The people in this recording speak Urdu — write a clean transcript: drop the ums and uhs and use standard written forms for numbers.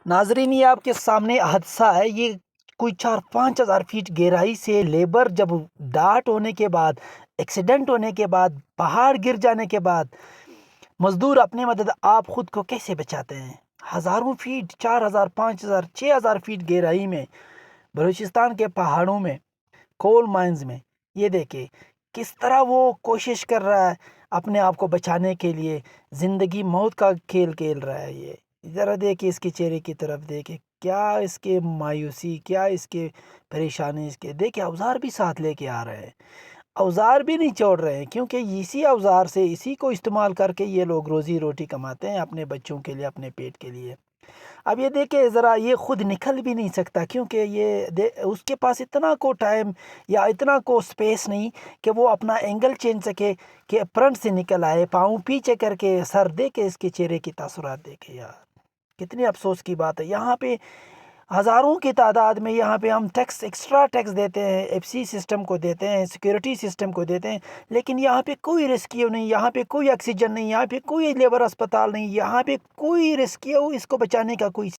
ناظرین، یہ آپ کے سامنے حادثہ ہے۔ یہ کوئی 4-5 ہزار فیٹ گہرائی سے لیبر جب ڈاٹ ہونے کے بعد، ایکسیڈنٹ ہونے کے بعد، پہاڑ گر جانے کے بعد مزدور اپنے مدد آپ خود کو کیسے بچاتے ہیں؟ ہزاروں فیٹ، 4,000، 5,000، 6,000 فیٹ گہرائی میں بلوچستان کے پہاڑوں میں، کول مائنز میں، یہ دیکھیں کس طرح وہ کوشش کر رہا ہے اپنے آپ کو بچانے کے لیے، زندگی موت کا کھیل کھیل رہا ہے۔ یہ ذرا دیکھیں اس کے چہرے کی طرف، دیکھیں کیا اس کے مایوسی، کیا اس کے پریشانی، اس کے دیکھیں اوزار بھی ساتھ لے کے آ رہے ہیں، اوزار بھی نہیں چھوڑ رہے ہیں، کیونکہ اسی اوزار سے، اسی کو استعمال کر کے یہ لوگ روزی روٹی کماتے ہیں اپنے بچوں کے لیے، اپنے پیٹ کے لیے۔ اب یہ دیکھیں ذرا، یہ خود نکل بھی نہیں سکتا، کیونکہ اس کے پاس اتنا کو ٹائم یا اتنا کو سپیس نہیں کہ وہ اپنا اینگل چینج سکے کہ فرنٹ سے نکل آئے، پاؤں پیچھے کر کے، سر دیکھے اس کے چہرے کی تاثرات دیکھے۔ یار کتنی افسوس کی بات ہے، یہاں پہ ہزاروں کی تعداد میں یہاں پہ ہم ٹیکس، ایکسٹرا ٹیکس دیتے ہیں، ایف سی سسٹم کو دیتے ہیں، سیکیورٹی سسٹم کو دیتے ہیں، لیکن یہاں پہ کوئی ریسکیو نہیں، یہاں پہ کوئی آکسیجن نہیں، یہاں پہ کوئی لیبر اسپتال نہیں، یہاں پہ کوئی ریسکیو، اس کو بچانے کا کوئی